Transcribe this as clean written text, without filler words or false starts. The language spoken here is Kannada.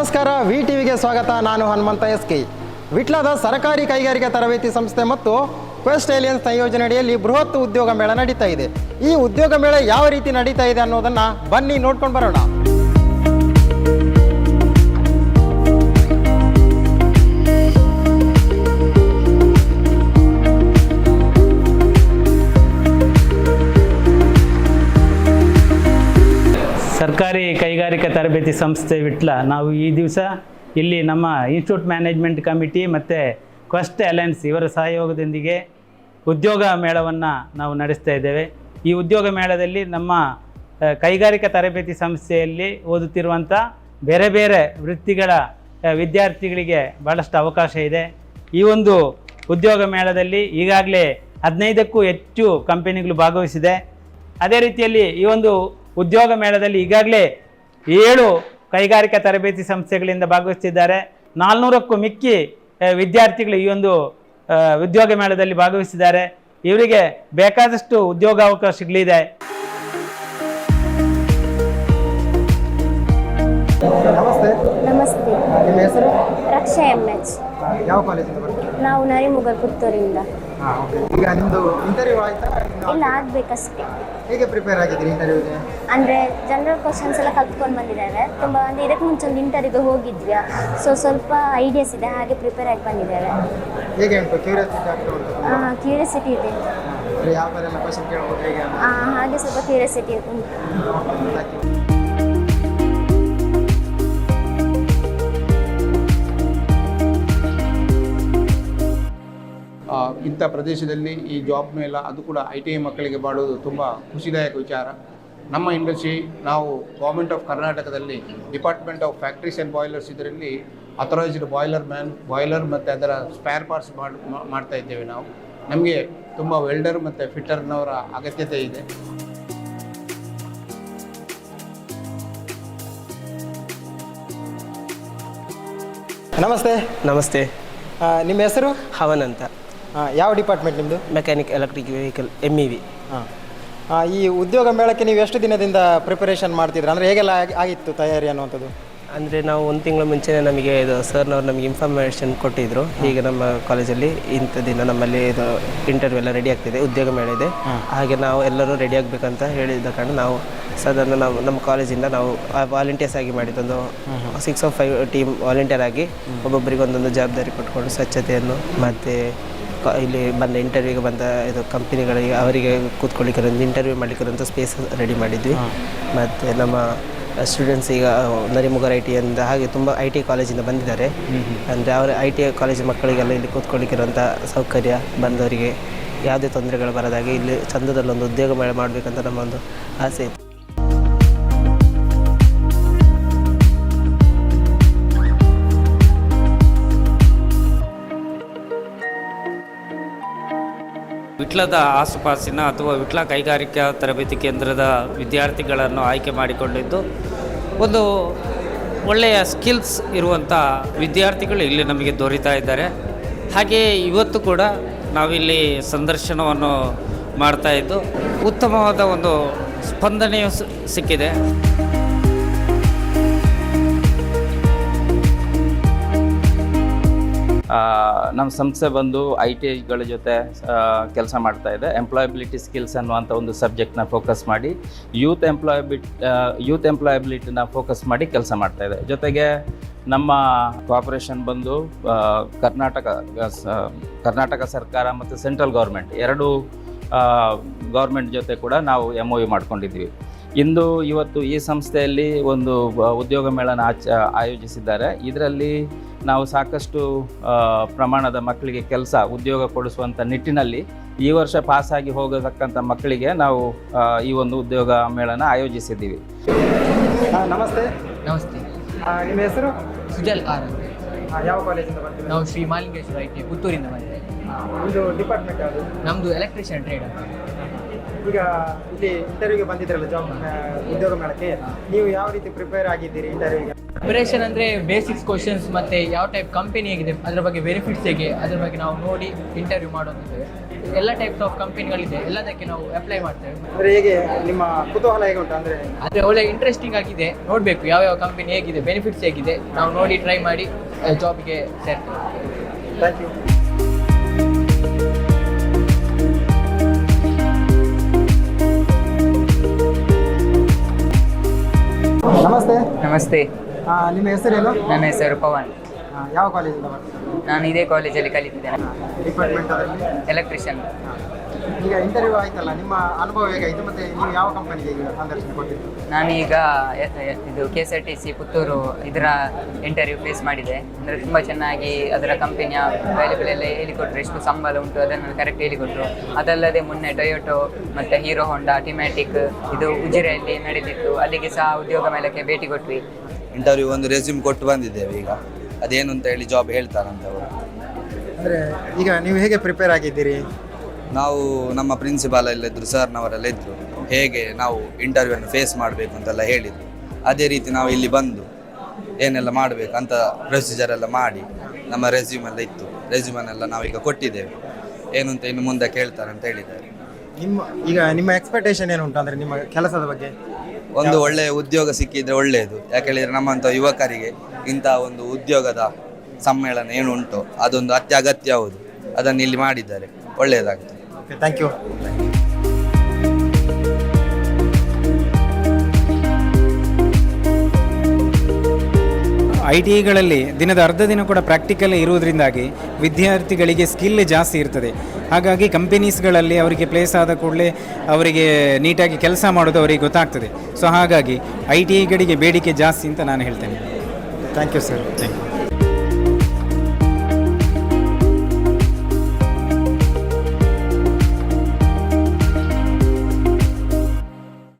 ನಮಸ್ಕಾರ, ವಿ ಟಿವಿಗೆ ಸ್ವಾಗತ. ನಾನು ಹನುಮಂತ ಎಸ್.ಕೆ. ವಿಟ್ಲದ ಸರ್ಕಾರಿ ಕೈಗಾರಿಕಾ ತರಬೇತಿ ಸಂಸ್ಥೆ ಮತ್ತು ಕ್ವೆಸ್ಟ್ ಏಲಿಯನ್ಸ್ ಸಂಯೋಜನೆಯಡಿಯಲ್ಲಿ ಬೃಹತ್ ಉದ್ಯೋಗ ಮೇಳ ನಡೀತಾ ಇದೆ. ಈ ಉದ್ಯೋಗ ಮೇಳ ಯಾವ ರೀತಿ ನಡೀತಾ ಇದೆ ಅನ್ನೋದನ್ನು ಬನ್ನಿ ನೋಡ್ಕೊಂಡು ಬರೋಣ. ಸರ್ಕಾರಿ ಕೈಗಾರಿಕಾ ತರಬೇತಿ ಸಂಸ್ಥೆ ವಿಟ್ಲ ನಾವು ಈ ದಿವಸ ಇಲ್ಲಿ ನಮ್ಮ ಇನ್ಸ್ಟಿಟ್ಯೂಟ್ ಮ್ಯಾನೇಜ್ಮೆಂಟ್ ಕಮಿಟಿ ಮತ್ತು ಕ್ವೆಸ್ಟ್ ಅಲಯನ್ಸ್ ಇವರ ಸಹಯೋಗದೊಂದಿಗೆ ಉದ್ಯೋಗ ಮೇಳವನ್ನು ನಾವು ನಡೆಸ್ತಾ ಇದ್ದೇವೆ. ಈ ಉದ್ಯೋಗ ಮೇಳದಲ್ಲಿ ನಮ್ಮ ಕೈಗಾರಿಕಾ ತರಬೇತಿ ಸಂಸ್ಥೆಯಲ್ಲಿ ಓದುತ್ತಿರುವಂಥ ಬೇರೆ ಬೇರೆ ವೃತ್ತಿಗಳ ವಿದ್ಯಾರ್ಥಿಗಳಿಗೆ ಭಾಳಷ್ಟು ಅವಕಾಶ ಇದೆ. ಈ ಒಂದು ಉದ್ಯೋಗ ಮೇಳದಲ್ಲಿ ಈಗಾಗಲೇ 15ಕ್ಕೂ ಹೆಚ್ಚು ಕಂಪನಿಗಳು ಭಾಗವಹಿಸಿದೆ. ಅದೇ ರೀತಿಯಲ್ಲಿ ಈ ಒಂದು ಉದ್ಯೋಗ ಮೇಳದಲ್ಲಿ ಈಗಾಗಲೇ 7 ಕೈಗಾರಿಕಾ ತರಬೇತಿ ಸಂಸ್ಥೆಗಳಿಂದ ಭಾಗವಹಿಸುತ್ತಿದ್ದಾರೆ. 400ಕ್ಕೂ ಮಿಕ್ಕಿ ವಿದ್ಯಾರ್ಥಿಗಳು ಈ ಒಂದು ಉದ್ಯೋಗ ಮೇಳದಲ್ಲಿ ಭಾಗವಹಿಸಿದ್ದಾರೆ. ಇವರಿಗೆ ಬೇಕಾದಷ್ಟು ಉದ್ಯೋಗಾವಕಾಶಗಳಿದೆ. ನಮಸ್ತೆ. ನಮಸ್ತೆ. ನಿಮ್ಮ ಹೆಸರು? ರಕ್ಷಾ ಎಂ.ಎಚ್. ಯಾವ ಕಾಲೇಜಿಂದ ಬರ್ತೀರಾ? ನಾವು ನರಿಮುಗಲ್ ಪುತ್ತೂರಿಂದ. ಈಗ ನಿಮ್ಮದು ಇಂಟರ್ವ್ಯೂ ಆಯ್ತಾ? ಇಲ್ಲ, ಆಗಬೇಕಷ್ಟೇ. ಹೇಗೆ ಪ್ರಿಪೇರ್ ಆಗಿದ್ದೀರಿ ಇಂಟರ್ವ್ಯೂಗೆ? ಅಂದರೆ ಜನರಲ್ ಕ್ವಶನ್ಸ್ ಎಲ್ಲ ಕಲ್ತ್ಕೊಂಡು ಬಂದಿದ್ದೇವೆ. ತುಂಬ ಅಂದರೆ ಇದಕ್ಕೆ ಮುಂಚೆ ಒಂದು ಇಂಟರ್ವ್ಯೂಗೆ ಹೋಗಿದ್ವಿ, ಸೊ ಸ್ವಲ್ಪ ಐಡಿಯಾಸ್ ಇದೆ, ಹಾಗೆ ಪ್ರಿಪೇರ್ ಆಗಿ ಬಂದಿದ್ದೇವೆ. ಹೇಗೆ ಉಂಟು? ಕ್ಯೂರಿಯಾಸಿಟಿ ಆಗ್ತಾ ಉಂಟು? ಕ್ಯೂರಿಯಾಸಿಟಿ ಇದೆ. ಯಾವ ಥರ ಎಲ್ಲ ಕ್ವಶನ್ ಕೇಳ್ಬೋದು ಹೇಗೆ? ಹಾಗೆ ಸ್ವಲ್ಪ ಕ್ಯೂರಿಯಾಸಿಟಿ ಉಂಟು. ಇಂಥ ಪ್ರದೇಶದಲ್ಲಿ ಈ ಜಾಬ್ ಮೇಳ, ಅದು ಕೂಡ ITI ಮಕ್ಕಳಿಗೆ ಮಾಡೋದು ತುಂಬ ಖುಷಿದಾಯಕ ವಿಚಾರ. ನಮ್ಮ ಇಂಡಸ್ಟ್ರಿ ನಾವು ಗೌರ್ಮೆಂಟ್ ಆಫ್ ಕರ್ನಾಟಕದಲ್ಲಿ department of factories and boilers ಇದರಲ್ಲಿ ಅಥರೈಸ್ಡ್ ಬಾಯ್ಲರ್ ಮತ್ತು ಅದರ ಸ್ಪೇರ್ ಪಾರ್ಟ್ಸ್ ಮಾಡ್ತಾ ಇದ್ದೇವೆ ನಾವು. ನಮಗೆ ತುಂಬ ವೆಲ್ಡರ್ ಮತ್ತು ಫಿಟ್ಟರ್ನವರ ಅಗತ್ಯತೆ ಇದೆ. ನಮಸ್ತೆ. ನಮಸ್ತೆ. ನಿಮ್ಮ ಹೆಸರು? ಹವನ್ ಅಂತ. ಯಾವ ಡಿಪಾರ್ಟ್ಮೆಂಟ್ ನಿಮ್ಮದು? Mechanic electric vehicle MEV. ಈ ಉದ್ಯೋಗ ಮೇಳಕ್ಕೆ ನೀವು ಎಷ್ಟು ದಿನದಿಂದ ಪ್ರಿಪರೇಷನ್ ಮಾಡ್ತಿದ್ರು? ಅಂದರೆ ಹೇಗೆಲ್ಲ ಆಗಿತ್ತು ತಯಾರಿ ಅನ್ನುವಂಥದ್ದು? ಅಂದರೆ ನಾವು 1 ತಿಂಗಳ ಮುಂಚೆನೇ ನಮಗೆ ಇದು ಸರ್ನವ್ರು ನಮಗೆ ಇನ್ಫಾರ್ಮೇಷನ್ ಕೊಟ್ಟಿದ್ದರು. ಹೀಗೆ ನಮ್ಮ ಕಾಲೇಜಲ್ಲಿ ಇಂಥ ದಿನ ನಮ್ಮಲ್ಲಿ ಇದು ಇಂಟರ್ವ್ಯೂ ಎಲ್ಲ ರೆಡಿ ಆಗ್ತಿದೆ, ಉದ್ಯೋಗ ಮೇಳ ಇದೆ, ಹಾಗೆ ನಾವು ಎಲ್ಲರೂ ರೆಡಿ ಆಗಬೇಕಂತ ಹೇಳಿದ ಕಾರಣ ನಾವು ಸಾಧಾರಣ ನಮ್ಮ ಕಾಲೇಜಿಂದ ನಾವು ವಾಲಂಟಿಯರ್ಸ್ ಆಗಿ ಮಾಡಿದ್ದೊಂದು 6 of 5 ಟೀಮ್ ವಾಲಂಟಿಯರ್ ಆಗಿ ಒಬ್ಬೊಬ್ಬರಿಗೆ ಒಂದೊಂದು ಜವಾಬ್ದಾರಿ ಕೊಟ್ಕೊಂಡು ಸ್ವಚ್ಛತೆಯನ್ನು ಮತ್ತು ಇಲ್ಲಿ ಬಂದ ಇಂಟರ್ವ್ಯೂಗೆ ಬಂದ ಇದು ಕಂಪನಿಗಳಿಗೆ ಅವರಿಗೆ ಕೂತ್ಕೊಳ್ಳಿಕ್ಕೆ ಇಂಟರ್ವ್ಯೂ ಮಾಡಲಿಕ್ಕೆ ಸ್ಪೇಸ್ ರೆಡಿ ಮಾಡಿದ್ವಿ. ಮತ್ತು ನಮ್ಮ ಸ್ಟೂಡೆಂಟ್ಸ್ ಈಗ ನರಿಮುಗರ್ ITI ಅಂದ ಹಾಗೆ ತುಂಬ ITI ಕಾಲೇಜಿಂದ ಬಂದಿದ್ದಾರೆ. ಅಂದರೆ ಅವರ ITI ಕಾಲೇಜ್ ಮಕ್ಕಳಿಗೆಲ್ಲ ಇಲ್ಲಿ ಕೂತ್ಕೊಳ್ಳಿಕ್ಕಿರೋಂಥ ಸೌಕರ್ಯ, ಬಂದವರಿಗೆ ಯಾವುದೇ ತೊಂದರೆಗಳು ಬರದಾಗೆ ಇಲ್ಲಿ ಚಂದದಲ್ಲೊಂದು ಉದ್ಯೋಗ ಮೇಳ ಮಾಡಬೇಕಂತ ನಮ್ಮ ಒಂದು ಆಸೆ ಇತ್ತು. ವಿಟ್ಲದ ಆಸುಪಾಸಿನ ಅಥವಾ ವಿಟ್ಲ ಕೈಗಾರಿಕಾ ತರಬೇತಿ ಕೇಂದ್ರದ ವಿದ್ಯಾರ್ಥಿಗಳನ್ನು ಆಯ್ಕೆ ಮಾಡಿಕೊಂಡಿದ್ದು ಒಂದು ಒಳ್ಳೆಯ ಸ್ಕಿಲ್ಸ್ ಇರುವಂಥ ವಿದ್ಯಾರ್ಥಿಗಳು ಇಲ್ಲಿ ನಮಗೆ ದೊರೀತಾ ಇದ್ದಾರೆ. ಹಾಗೆಯೇ ಇವತ್ತು ಕೂಡ ನಾವಿಲ್ಲಿ ಸಂದರ್ಶನವನ್ನು ಮಾಡ್ತಾಯಿದ್ದು ಉತ್ತಮವಾದ ಒಂದು ಸ್ಪಂದನೆಯು ಸಿಕ್ಕಿದೆ. ನಮ್ಮ ಸಂಸ್ಥೆ ಬಂದು ITIಗಳ ಜೊತೆ ಕೆಲಸ ಮಾಡ್ತಾ ಇದೆ. ಎಂಪ್ಲಾಯಬಿಲಿಟಿ ಸ್ಕಿಲ್ಸ್ ಅನ್ನುವಂಥ ಒಂದು ಸಬ್ಜೆಕ್ಟ್ನ ಫೋಕಸ್ ಮಾಡಿ ಯೂತ್ ಎಂಪ್ಲಾಯಬಿಲಿಟಿನ ಫೋಕಸ್ ಮಾಡಿ ಕೆಲಸ ಮಾಡ್ತಾ ಇದೆ. ಜೊತೆಗೆ ನಮ್ಮ ಕೋಆಪರೇಷನ್ ಬಂದು ಕರ್ನಾಟಕ ಸರ್ಕಾರ ಮತ್ತು ಸೆಂಟ್ರಲ್ ಗೌರ್ಮೆಂಟ್ 2 ಗೌರ್ಮೆಂಟ್ ಜೊತೆ ಕೂಡ ನಾವು MOU ಮಾಡ್ಕೊಂಡಿದ್ವಿ. ಇವತ್ತು ಈ ಸಂಸ್ಥೆಯಲ್ಲಿ ಒಂದು ಉದ್ಯೋಗ ಮೇಳನ ಆಯೋಜಿಸಿದ್ದಾರೆ. ಇದರಲ್ಲಿ ನಾವು ಸಾಕಷ್ಟು ಪ್ರಮಾಣದ ಮಕ್ಕಳಿಗೆ ಉದ್ಯೋಗ ಕೊಡಿಸುವಂಥ ನಿಟ್ಟಿನಲ್ಲಿ ಈ ವರ್ಷ ಪಾಸಾಗಿ ಹೋಗತಕ್ಕಂಥ ಮಕ್ಕಳಿಗೆ ನಾವು ಈ ಒಂದು ಉದ್ಯೋಗ ಮೇಳನ ಆಯೋಜಿಸಿದ್ದೀವಿ. ನಮಸ್ತೆ. ನಮಸ್ತೆ. ನಿಮ್ಮ ಹೆಸರು? ಸುಜಲ್ ಆರ್. ಯಾವ ಕಾಲೇಜಿಂದ ಬರ್ತೀವಿ? ನಾವು ಶ್ರೀ ಮಾಲಿಂಗೇಶ್ವರ ITI ಪುತ್ತೂರಿಂದ ಬಂದಿದ್ದೇವೆ. ಇದು ಡಿಪಾರ್ಟ್ಮೆಂಟ್ ಯಾವುದು? ನಮ್ಮದು ಎಲೆಕ್ಟ್ರಿಷಿಯನ್ ಟ್ರೇಡ್ ಅಂತ. ಈಗ ಇಲ್ಲಿ ಇಂಟರ್ವ್ಯೂಗೆ ಬಂದಿದ್ರಲ್ಲ ಉದ್ಯೋಗ ಮೇಳಕ್ಕೆ, ನೀವು ಯಾವ ರೀತಿ ಪ್ರಿಪೇರ್ ಆಗಿದ್ದೀರಿ ಇಂಟರ್ವ್ಯೂಗೆ? ಪ್ರಿಪರೇಷನ್ ಅಂದರೆ ಬೇಸಿಕ್ಸ್ ಕ್ವಶನ್ಸ್ ಮತ್ತು ಯಾವ ಟೈಪ್ ಕಂಪನಿ ಹೇಗಿದೆ ಅದರ ಬಗ್ಗೆ ಬೆನಿಫಿಟ್ಸ್ ಹೇಗೆ ಅದರ ಬಗ್ಗೆ ನಾವು ನೋಡಿ ಇಂಟರ್ವ್ಯೂ ಮಾಡೋದಿದ್ದೇವೆ. ಎಲ್ಲ ಟೈಪ್ಸ್ ಆಫ್ ಕಂಪನಿಗಳಿದೆ, ಎಲ್ಲದಕ್ಕೆ ನಾವು ಅಪ್ಲೈ ಮಾಡ್ತೇವೆ. ಅಂದರೆ ಹೇಗೆ ನಿಮ್ಮ ಕುತೂಹಲ ಹೇಗೆ ಉಂಟು ಅಂದರೆ? ಆದರೆ ಒಳ್ಳೆ ಇಂಟ್ರೆಸ್ಟಿಂಗ್ ಆಗಿದೆ, ನೋಡಬೇಕು ಯಾವ ಕಂಪನಿ ಹೇಗಿದೆ, ಬೆನಿಫಿಟ್ಸ್ ಹೇಗಿದೆ, ನಾವು ನೋಡಿ ಟ್ರೈ ಮಾಡಿ ಜಾಬ್ಗೆ ಸೇರ್ತೇವೆ. Thank you. ನಮಸ್ತೆ. ನಮಸ್ತೆ, ನಿಮ್ಮ ಹೆಸರೇನು? ನನ್ನ ಹೆಸರು ಪವನ್. ಯಾವ ಕಾಲೇಜಿಂದ ಬರ್ತೀರಾ? ನಾನು ಇದೇ ಕಾಲೇಜಲ್ಲಿ ಕಲಿತಿದ್ದೇನೆ, ಡಿಪಾರ್ಟ್ಮೆಂಟಲ್ಲಿ. ಎಲೆಕ್ಟ್ರಿಷಿಯನ್. ಈಗ ಇಂಟರ್ವ್ಯೂ ಆಯ್ತಲ್ಲ, ನಿಮ್ಮ ಅನುಭವ ಹೇಗಾಯಿತು ಮತ್ತು ನೀವು ಯಾವ ಕಂಪನಿಗೆ ಈಗ ಸಂದರ್ಶನ ಕೊಟ್ಟಿದ್ದು? ನಾನೀಗ ಇದು KSRTC ಪುತ್ತೂರು ಇದರ ಇಂಟರ್ವ್ಯೂ ಫೇಸ್ ಮಾಡಿದೆ. ಅಂದರೆ ತುಂಬ ಚೆನ್ನಾಗಿ ಅದರ ಕಂಪನಿಯ ವ್ಯಾಲ್ಯೂಬಲ್ ಎಲ್ಲ ಹೇಳಿಕೊಟ್ರು, ಎಷ್ಟು ಸಂಬಳ ಉಂಟು ಅದನ್ನು ಕರೆಕ್ಟ್ ಹೇಳಿಕೊಟ್ರು. ಅದಲ್ಲದೆ ಮೊನ್ನೆ ಟೊಯೋಟೋ ಮತ್ತು ಹೀರೋ ಹೋಂಡಾ ಟಿಮ್ಯಾಟಿಕ್ ಇದು ಉಜಿರೆಯಲ್ಲಿ ನಡೆದಿತ್ತು, ಅಲ್ಲಿಗೆ ಸಹ ಉದ್ಯೋಗ ಮೇಳಕ್ಕೆ ಭೇಟಿ ಕೊಟ್ವಿ. ಇಂಟರ್ವ್ಯೂ ಒಂದು ರೆಸ್ಯೂಮ್ ಕೊಟ್ಟು ಬಂದಿದ್ದೇವೆ. ಈಗ ಅದೇನು ಅಂತ ಹೇಳಿ ಜಾಬ್ ಹೇಳ್ತಾರಂತ ಅವರು. ಅಂದರೆ ಈಗ ನೀವು ಹೇಗೆ ಪ್ರಿಪೇರ್ ಆಗಿದ್ದೀರಿ? ನಾವು ನಮ್ಮ ಪ್ರಿನ್ಸಿಪಾಲ್ ಎಲ್ಲ ಇದ್ದರು, ಸರ್ನವರೆಲ್ಲ ಇದ್ದರು, ಹೇಗೆ ನಾವು ಇಂಟರ್ವ್ಯೂವನ್ನು ಫೇಸ್ ಮಾಡಬೇಕು ಅಂತೆಲ್ಲ ಹೇಳಿದರು. ಅದೇ ರೀತಿ ನಾವು ಇಲ್ಲಿ ಬಂದು ಏನೆಲ್ಲ ಮಾಡಬೇಕು ಅಂತ ಪ್ರೊಸೀಜರ್ ಎಲ್ಲ ಮಾಡಿ ನಮ್ಮ ರೆಸ್ಯೂಮ್ ಎಲ್ಲ ಇತ್ತು, ರೆಸ್ಯೂಮನ್ನೆಲ್ಲ ನಾವೀಗ ಕೊಟ್ಟಿದ್ದೇವೆ. ಏನು ಅಂತ ಇನ್ನು ಮುಂದೆ ಕೇಳ್ತಾರೆ ಅಂತ ಹೇಳಿದ್ದಾರೆ. ನಿಮ್ಮ ಎಕ್ಸ್ಪೆಕ್ಟೇಷನ್ ಏನು ಉಂಟು ಅಂದರೆ ನಿಮ್ಮ ಕೆಲಸದ ಬಗ್ಗೆ? ಒಂದು ಒಳ್ಳೆಯ ಉದ್ಯೋಗ ಸಿಕ್ಕಿದ್ರೆ ಒಳ್ಳೆಯದು. ಯಾಕೆಳಿದರೆ ನಮ್ಮಂಥ ಯುವಕರಿಗೆ ಇಂಥ ಒಂದು ಉದ್ಯೋಗದ ಸಮ್ಮೇಳನ ಏನು ಉಂಟು ಅದೊಂದು ಅತ್ಯಗತ್ಯ. ಹೌದು, ಅದನ್ನು ಇಲ್ಲಿ ಮಾಡಿದ್ದಾರೆ, ಒಳ್ಳೆಯದಾಗ್ತದೆ. Okay, thank you. ITIಗಳಲ್ಲಿ ದಿನದ ಅರ್ಧ ದಿನ ಕೂಡ ಪ್ರಾಕ್ಟಿಕಲ್ ಇರುವುದರಿಂದಾಗಿ ವಿದ್ಯಾರ್ಥಿಗಳಿಗೆ ಸ್ಕಿಲ್ ಜಾಸ್ತಿ ಇರ್ತದೆ. ಹಾಗಾಗಿ ಕಂಪನೀಸ್ಗಳಲ್ಲಿ ಅವರಿಗೆ ಪ್ಲೇಸ್ ಆದ ಕೂಡಲೇ ಅವರಿಗೆ ನೀಟಾಗಿ ಕೆಲಸ ಮಾಡೋದು ಅವರಿಗೆ ಗೊತ್ತಾಗ್ತದೆ. ಸೊ ಹಾಗಾಗಿ ITIಗಳಿಗೆ ಬೇಡಿಕೆ ಜಾಸ್ತಿ ಅಂತ ನಾನು ಹೇಳ್ತೇನೆ. Thank you sir. Thank you.